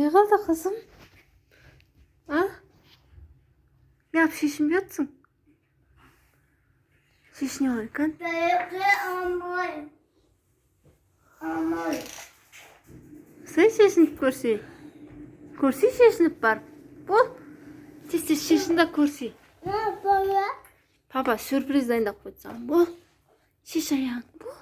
Ne kaldı kızım? Ha? Ne yap şişmiyorsun? Şişniyor kan. Sen şişinip көрсей. Көрсей шешініп бар. Бұл. Тез шешін да көрсей. Папа сюрприз дайындап қойсам. Бұл. Шеш аяғың. Бұл.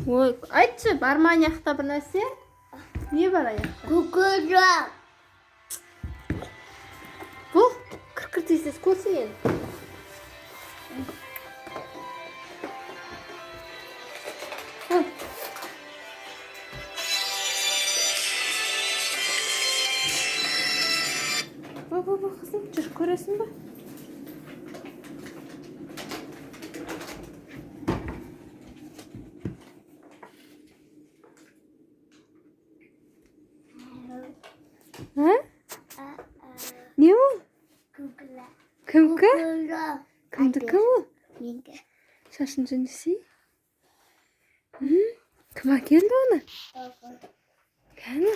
Ой, айтшы, бар ма аяқта бір нәрсе? Не бар аяқта? Kukucak. Бұл. Кір тез көрсей енді. Баба, қызым, жүр, көресің ба? Ha? Не ол? Kukula. Кімкі? Kukucak. Кімдікі ол? Minge. Шашын жөндесей? Кім әкелді оны? Кәні?